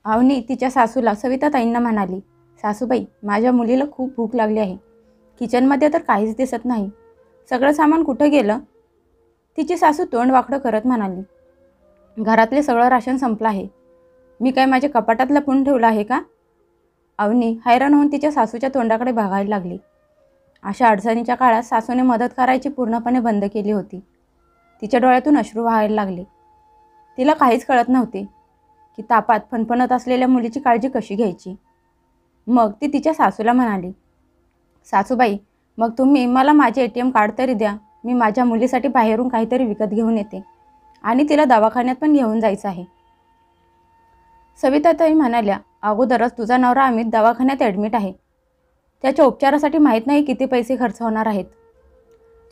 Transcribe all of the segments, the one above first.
अवनी तिच्या सासूला सविताताईंना म्हणाली, सासूबाई, माझ्या मुलीला खूप भूक लागली आहे. किचनमध्ये तर काहीच दिसत नाही. सगळं सामान कुठं गेलं? तिची सासू तोंड वाकडं करत म्हणाली, घरातले सगळं राशन संपलं आहे. मी काय माझ्या कपाटात लपवून ठेवलं आहे का? अवनी हैराण होऊन तिच्या सासूच्या तोंडाकडे बघायला लागली. अशा अडचणीच्या काळात सासूने मदत करायची पूर्णपणे बंद केली होती. तिच्या डोळ्यातून अश्रू वाहायला लागले. तिला काहीच कळत नव्हते की तापात फणफणत असलेल्या मुलीची काळजी कशी घ्यायची. मग ती तिच्या सासूला म्हणाली, सासूबाई, मग तुम्ही मला माझे ATM कार्ड तरी द्या. मी माझ्या मुलीसाठी बाहेरून काहीतरी विकत घेऊन येते आणि तिला दवाखान्यात पण घेऊन जायचं आहे. सविताताई म्हणाल्या, अगोदरच तुझा नवरा अमित दवाखान्यात ॲडमिट आहे. त्याच्या उपचारासाठी माहीत नाही किती पैसे खर्च होणार आहेत.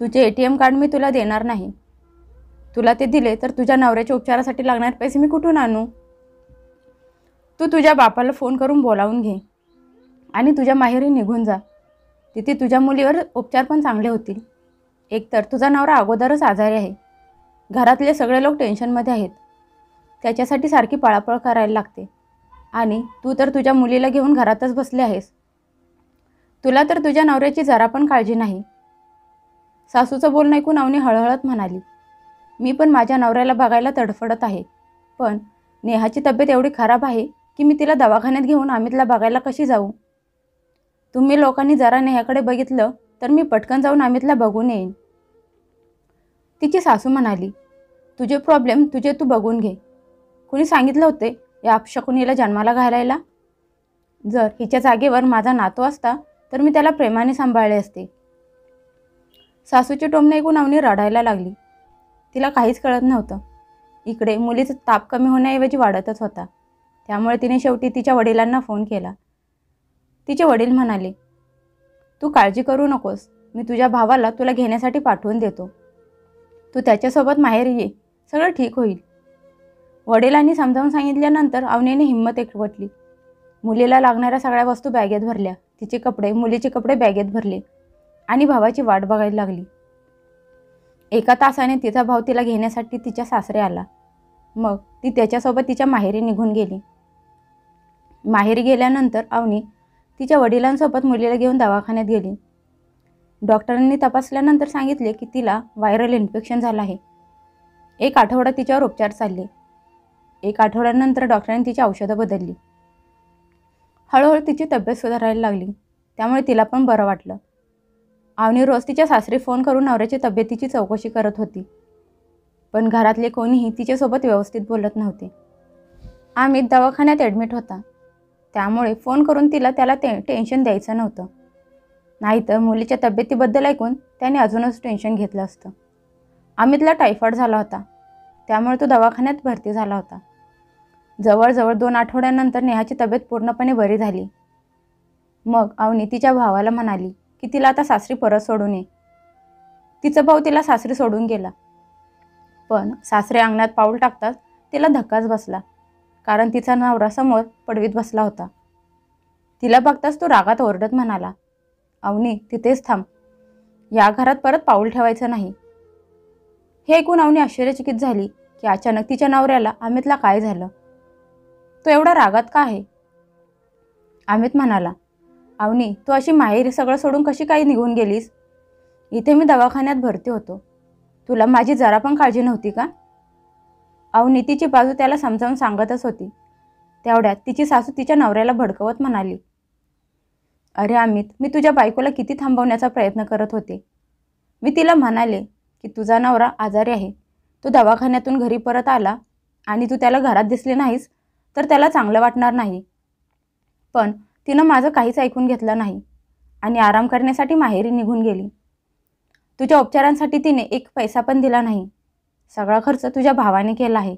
तुझे ATM कार्ड मी तुला देणार नाही. तुला ते दिले तर तुझ्या नवऱ्याच्या उपचारासाठी लागणारे पैसे मी कुठून आणू? तू तुझ्या बापाला फोन करून बोलावून घे आणि तुझ्या माहेरी निघून जा. तिथे तुझ्या मुलीवर उपचार पण चांगले होतील. एकतर तुझा नवरा अगोदरच आजारी आहे. घरातले सगळे लोक टेन्शनमध्ये आहेत. त्याच्यासाठी सारखी पळापळ करायला लागते आणि तू तर तुझ्या मुलीला घेऊन घरातच बसले आहेस. तुला तर तुझ्या नवऱ्याची जरा पण काळजी नाही. सासूचं बोलणं ऐकून अवनी हळहळत म्हणाली, मी पण माझ्या नवऱ्याला बघायला तडफडत आहे. पण नेहाची तब्येत एवढी खराब आहे की मी तिला दवाखान्यात घेऊन अमितला बघायला कशी जाऊ? तुम्ही लोकांनी जरा नेहाकडे बघितलं तर मी पटकन जाऊन अमितला बघून येईन. तिची सासू म्हणाली, तुझे प्रॉब्लेम तुझे तू बघून घे. कुणी सांगितलं होते या अपशकुनीला जन्माला घालायला? जर हिच्या जागेवर माझा नातू असता तर मी त्याला प्रेमाने सांभाळले असते. सासूचे टोमणे ऐकून अवनी रडायला लागली. तिला काहीच कळत नव्हतं. इकडे मुलीचा ताप कमी होण्याऐवजी वाढतच होता. त्यामुळे तिने शेवटी तिच्या वडिलांना फोन केला. तिचे वडील म्हणाले, तू काळजी करू नकोस. मी तुझ्या भावाला तुला घेण्यासाठी पाठवून देतो. तू त्याच्यासोबत माहेरी ये, सगळं ठीक होईल. वडिलांनी समजावून सांगितल्यानंतर अवनीने हिंमत एकवटली. मुलीला लागणाऱ्या सगळ्या वस्तू बॅगेत भरल्या. तिचे कपडे, मुलीचे कपडे बॅगेत भरले आणि भावाची वाट बघायला लागली. एका तासाने तिचा भाऊ तिला घेण्यासाठी तिच्या सासरे आला. मग ती त्याच्यासोबत तिच्या माहेरी निघून गेली. माहेरी गेल्यानंतर अवनी तिच्या वडिलांसोबत मुलीला घेऊन दवाखान्यात गेली. डॉक्टरांनी तपासल्यानंतर सांगितले की तिला व्हायरल इन्फेक्शन झालं आहे. 1 आठवडा तिच्यावर उपचार चालले. 1 आठवड्यानंतर डॉक्टरांनी तिची औषधं बदलली. हळूहळू तिची तब्येत सुधारायला लागली. त्यामुळे तिला पण बरं वाटलं. अवनी रोज तिच्या सासरी फोन करून नवऱ्याची तब्येतीची चौकशी करत होती. पण घरातले कोणीही तिच्यासोबत व्यवस्थित बोलत नव्हते. अमित दवाखान्यात ॲडमिट होता. त्यामुळे फोन करून त्याला टेन्शन द्यायचं नव्हतं. नाहीतर मुलीच्या तब्येतीबद्दल ऐकून त्याने अजूनच टेन्शन घेतलं असतं. अमितला टायफॉईड झाला होता. त्यामुळे तो दवाखान्यात भरती झाला होता. जवळजवळ 2 आठवड्यानंतर नेहाची तब्येत पूर्णपणे बरी झाली. मग अवनी तिच्या भावाला म्हणाली की तिला आता सासरी परत सोडून ये. तिचा भाऊ तिला सासरी सोडून गेला. पण सासरे अंगणात पाऊल टाकताच तिला धक्काच बसला. कारण तिचा नवरा समोर पडवीत बसला होता. तिला बघताच तो रागात ओरडत म्हणाला, अवनी, तिथेच थांब. या घरात परत पाऊल ठेवायचं नाही. हे ऐकून अवनी आश्चर्यचकित झाली की अचानक तिच्या नवऱ्याला अमितला काय झालं? तो एवढा रागात का आहे? अमित म्हणाला, अवनी, तू अशी माहेरी सगळं सोडून कशी काही निघून गेलीस? इथे मी दवाखान्यात भरती होतो. तुला माझी जरा पण काळजी नव्हती का? अवनी तिची बाजू त्याला समजावून सांगतच होती. तेवढ्यात तिची सासू तिच्या नवऱ्याला भडकवत म्हणाली, अरे अमित, मी तुझ्या बायकोला किती थांबवण्याचा प्रयत्न करत होते. मी तिला म्हणाले की तुझा नवरा आजारी आहे. तो दवाखान्यातून घरी परत आला आणि तू त्याला घरात दिसले नाहीस तर त्याला चांगलं वाटणार नाही. पण तिनं माझं काहीच ऐकून घेतलं नाही आणि आराम करण्यासाठी माहेरी निघून गेली. तुझ्या उपचारांसाठी तिने 1 पैसा पण दिला नाही. सगळा खर्च तुझ्या भावाने केला आहे.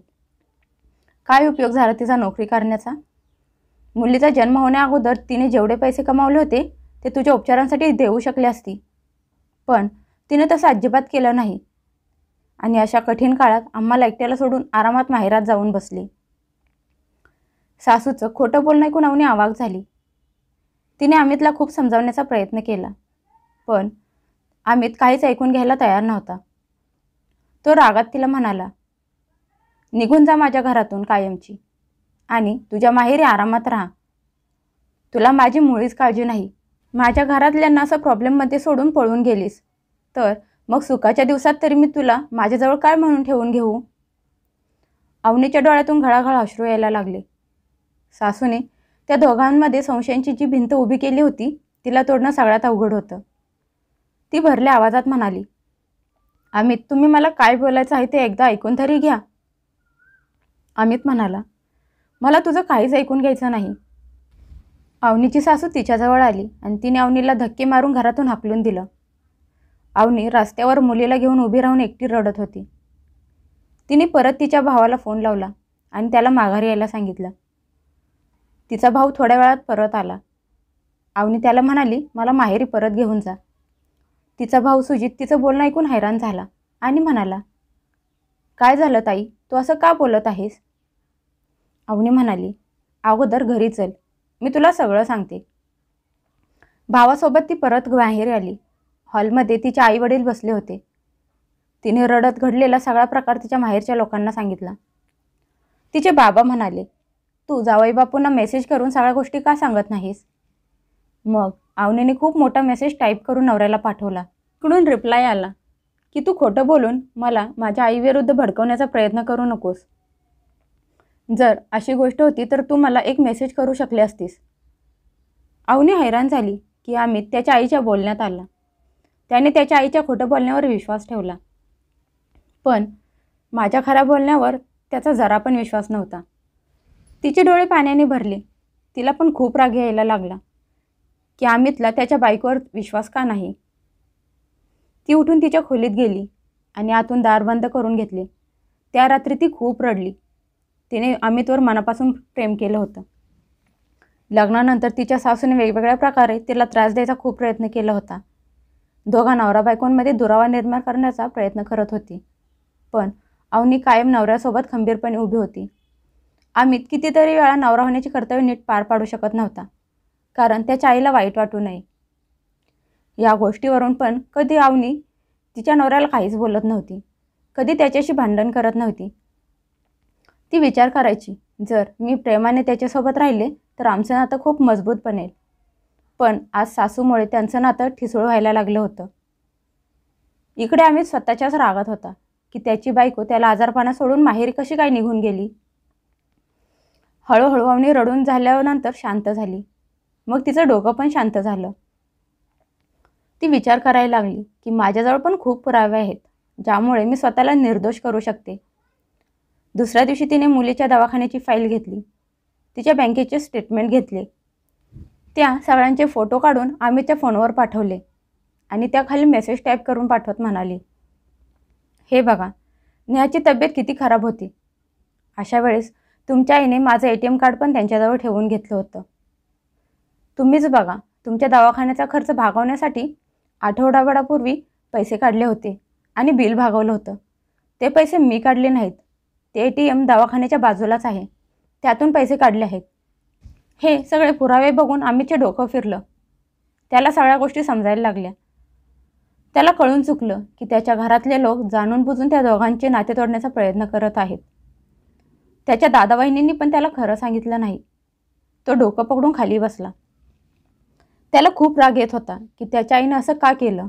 काय उपयोग झाला तिचा नोकरी करण्याचा? मुलीचा जन्म होण्याअगोदर तिने जेवढे पैसे कमावले होते ते तुझ्या उपचारांसाठी देऊ शकले असती. पण तिने तसं अजिबात केलं नाही आणि अशा कठीण काळात आम्हाला एकट्याला सोडून आरामात माहेरात जाऊन बसली. सासूचं खोटं बोलणं ऐकून अवनी अवाक झाली. तिने अमितला खूप समजावण्याचा प्रयत्न केला. पण अमित काहीच ऐकून घ्यायला तयार नव्हता. तो रागात तिला म्हणाला, निघून जा माझ्या घरातून कायमची. आणि तुझ्या माहेरी आरामात राहा. तुला माझी मुळीच काळजी नाही. माझ्या घरातल्यांना असं प्रॉब्लेममध्ये सोडून पळून गेलीस तर मग सुखाच्या दिवसात तरी मी तुला माझ्याजवळ काय म्हणून ठेवून घेऊ. अवनीच्या डोळ्यातून घळाघळ अश्रू यायला लागले. सासूने त्या दोघांमध्ये संशयांची जी भिंत उभी केली होती तिला तोडणं सगळ्यात अवघड होतं. ती भरल्या आवाजात म्हणाली, अमित, तुम्ही मला काय बोलायचं आहे ते एकदा ऐकून तरी घ्या. अमित म्हणाला, मला तुझं काहीच ऐकून घ्यायचं नाही. अवनीची सासू तिच्याजवळ आली आणि तिने अवनीला धक्के मारून घरातून हाकलून दिलं. अवनी रस्त्यावर मुलीला घेऊन उभी राहून एकटी रडत होती. तिने परत तिच्या भावाला फोन लावला आणि त्याला माघारी यायला सांगितलं. तिचा भाऊ थोड्या वेळात परत आला. अवनी त्याला म्हणाली, मला माहेरी परत घेऊन जा. तिचा भाऊ सुजित तिचं बोलणं ऐकून हैराण झाला आणि म्हणाला, काय झालं ताई, तू असं का बोलत आहेस. अवनी म्हणाली, अगोदर घरी चल, मी तुला सगळं सांगते. भावासोबत ती परत बाहेर आली. हॉलमध्ये तिचे आई वडील बसले होते. तिने रडत घडलेला सगळा प्रकार तिच्या माहेरच्या लोकांना सांगितला. तिचे बाबा म्हणाले, तू जावई बापूंना मेसेज करून सगळ्या गोष्टी का सांगत नाहीस. मग अवनीने खूप मोठा मेसेज टाईप करून नवऱ्याला पाठवला. इकडून रिप्लाय आला की तू खोटं बोलून मला माझ्या आईविरुद्ध भडकवण्याचा प्रयत्न करू नकोस. जर अशी गोष्ट होती तर तू मला एक मेसेज करू शकले असतीस. अवनी हैराण झाली की अमित त्याच्या आईच्या बोलण्यात आला. त्याने त्याच्या आईच्या खोटं बोलण्यावर विश्वास ठेवला. पण माझ्या खऱ्या बोलण्यावर त्याचा जरा पण विश्वास नव्हता. तिचे डोळे पाण्याने भरले. तिला पण खूप राग यायला लागला की अमितला त्याच्या बायकोवर विश्वास का नाही. ती उठून तिच्या खोलीत गेली आणि आतून दार बंद करून घेतले. त्या रात्री ती खूप रडली. तिने अमितवर मनापासून प्रेम केलं होतं. लग्नानंतर तिच्या सासूने वेगवेगळ्या प्रकारे तिला त्रास द्यायचा खूप प्रयत्न केला होता. दोघा नवरा बायकोंमध्ये दुरावा निर्माण करण्याचा प्रयत्न करत होती. पण अवनी कायम नवऱ्यासोबत खंबीरपणे उभी होती. अमित कितीतरी वेळा नवरा होण्याची कर्तव्य नीट पार पाडू शकत नव्हता, कारण त्याच्या आईला वाईट वाटू नये. या गोष्टीवरून पण कधी अवनी तिच्या नवऱ्याला काहीच बोलत नव्हती, कधी त्याच्याशी भांडण करत नव्हती. ती विचार करायची, जर मी प्रेमाने त्याच्यासोबत राहिले तर आमचं नातं खूप मजबूत बनेल. पण आज सासूमुळे त्यांचं नातं ठिसूळ व्हायला लागलं होतं. इकडे अमित स्वतःच्याच रागात होता की त्याची बायको त्याला आजारपणा सोडून माहेरी कशी काय निघून गेली. हळूहळू अवनी रडून झाल्यानंतर शांत झाली. मग तिचं डोकं पण शांत झालं. ती विचार करायला लागली की माझ्याजवळ पण खूप पुरावे आहेत ज्यामुळे मी स्वतःला निर्दोष करू शकते. दुसऱ्या दिवशी तिने मुलीच्या दवाखान्याची फाईल घेतली. तिच्या बँकेचे स्टेटमेंट घेतले. त्या सगळ्यांचे फोटो काढून अमितच्या फोनवर पाठवले आणि त्याखाली मेसेज टाईप करून पाठवत म्हणाली, हे बघा, नेहाची तब्येत किती खराब होती. अशा वेळेस तुमच्या आईने माझं ATM कार्ड पण त्यांच्याजवळ ठेवून घेतलं होतं. तुम्हीच बघा, तुमच्या दवाखान्याचा खर्च भागवण्यासाठी आठवडाभरापूर्वी पैसे काढले होते आणि बिल भागवलं होतं. ते पैसे मी काढले नाहीत. ते ATM दवाखान्याच्या बाजूलाच आहे, त्यातून पैसे काढले आहेत. हे सगळे पुरावे बघून अमितचे डोकं फिरलं. त्याला सगळ्या गोष्टी समजायला लागल्या. त्याला कळून चुकलं की त्याच्या घरातले लोक जाणून बुजून त्या दोघांचे नाते तोडण्याचा प्रयत्न करत आहेत. त्याच्या दादा वहिनींनी पण त्याला खरं सांगितलं नाही. तो डोकं पकडून खाली बसला. त्याला खूप राग येत होता की त्याच्या आईनं असं का केलं.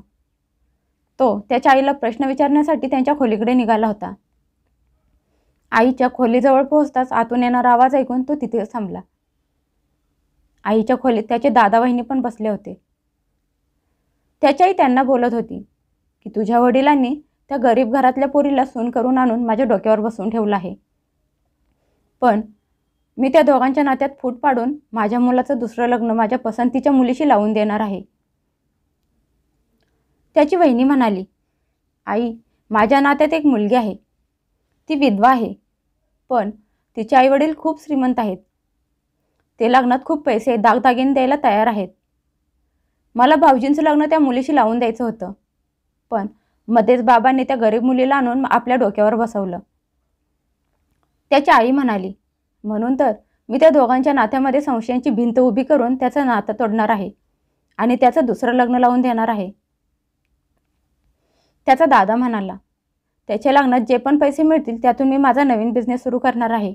तो त्याच्या आईला प्रश्न विचारण्यासाठी त्यांच्या खोलीकडे निघाला होता. आईच्या खोलीजवळ पोहोचताच आतून येणारा आवाज ऐकून तो तिथेच थांबला. आईच्या खोलीत त्याचे दादा वहिनी पण बसले होते. त्याची आई त्यांना बोलत होती की तुझ्या वडिलांनी त्या गरीब घरातल्या पोरीला सून करून आणून माझ्या डोक्यावर बसवून ठेवलं आहे. पण मी त्या दोघांच्या नात्यात फूट पाडून माझ्या मुलाचं दुसरं लग्न माझ्या पसंतीच्या मुलीशी लावून देणार आहे. त्याची वहिनी म्हणाली, आई, माझ्या नात्यात एक मुलगी आहे. ती विधवा आहे, पण तिचे आईवडील खूप श्रीमंत आहेत. ते लग्नात खूप पैसे दागदागिने द्यायला तयार आहेत. मला भाऊजींचं लग्न त्या मुलीशी लावून द्यायचं होतं, पण मध्येच बाबांनी त्या गरीब मुलीला आणून आपल्या डोक्यावर बसवलं. त्याची आई म्हणाली, म्हणून तर मी त्या दोघांच्या नात्यामध्ये संशयांची भिंत उभी करून त्याचं नातं तोडणार आहे आणि त्याचं दुसरं लग्न लावून देणार आहे. त्याचा दादा म्हणाला, त्याच्या लग्नात जे पण पैसे मिळतील त्यातून मी माझा नवीन बिझनेस सुरू करणार आहे.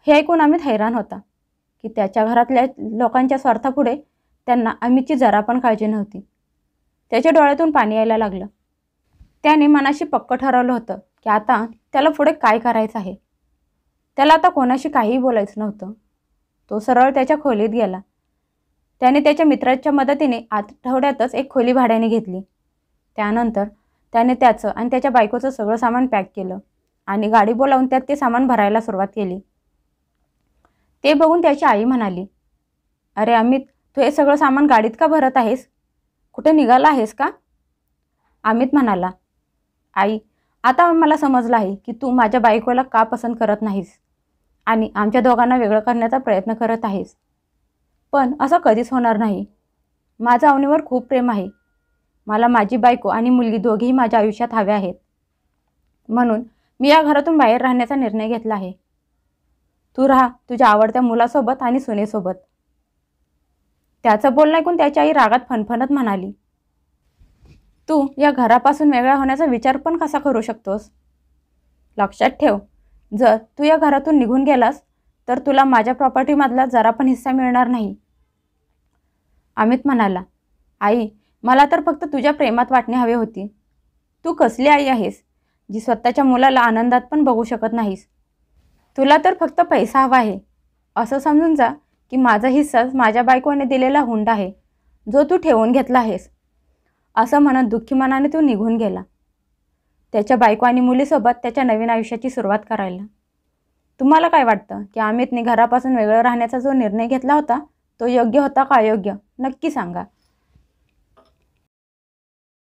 हे ऐकून अमित हैराण होता की त्याच्या घरातल्या लोकांच्या स्वार्थापुढे त्यांना अमितची जरा पण काळजी नव्हती. त्याच्या डोळ्यातून पाणी यायला लागलं. त्याने मनाशी पक्क ठरवलं होतं की आता त्याला पुढे काय करायचं आहे. त्याला आता कोणाशी काहीही बोलायचं नव्हतं. तो सरळ त्याच्या खोलीत गेला. त्याने त्याच्या मित्राच्या मदतीने आठवड्यातच एक खोली भाड्याने घेतली. त्यानंतर त्याने त्याचं आणि त्याच्या बायकोचं सगळं सामान पॅक केलं आणि गाडी बोलावून त्यात ते सामान भरायला सुरुवात केली. ते बघून त्याची आई म्हणाली, "अरे अमित, तू हे सगळं सामान गाडीत का भरत आहेस? कुठे निघाला आहेस का?" अमित म्हणाला, "आई, आता मला समजलं आहे की तू माझ्या बायकोला का पसंत करत नाहीस आणि आमच्या दोघांना वेगळं करण्याचा प्रयत्न करत आहेस. पण असं कधीच होणार नाही. माझं अवनीवर खूप प्रेम आहे. मला माझी बायको आणि मुलगी दोघेही माझ्या आयुष्यात हवे आहेत. म्हणून मी या घरातून बाहेर राहण्याचा निर्णय घेतला आहे. तू राहा तुझ्या आवडत्या मुलासोबत आणि सुनेसोबत." त्याचं बोलणं ऐकून त्याची आई रागात फणफणत म्हणाली, "तू या घरापासून वेगळा होण्याचा विचार पण कसा करू शकतोस? लक्षात ठेव, जर तू या घरातून निघून गेलास तर तुला माझ्या प्रॉपर्टीमधला जरा पण हिस्सा मिळणार नाही." अमित म्हणाला, "आई, मला तर फक्त तुझ्या प्रेमात वाटणे हवे होती. तू कसली आई आहेस जी स्वतःच्या मुलाला आनंदात पण बघू शकत नाहीस? तुला तर फक्त पैसा हवा आहे. असं समजून जा की माझा हिस्सा माझ्या बायकोने दिलेला हुंडा आहे जो तू ठेवून घेतला आहेस." असं म्हणत दुःखी मनाने तो निघून गेला, त्याच्या बायको आणि मुलीसोबत त्याच्या नवीन आयुष्याची सुरुवात करायला. तुम्हाला काय वाटतं की अमितने घरापासून वेगळं राहण्याचा जो निर्णय घेतला होता तो योग्य होता का अयोग्य? नक्की सांगा.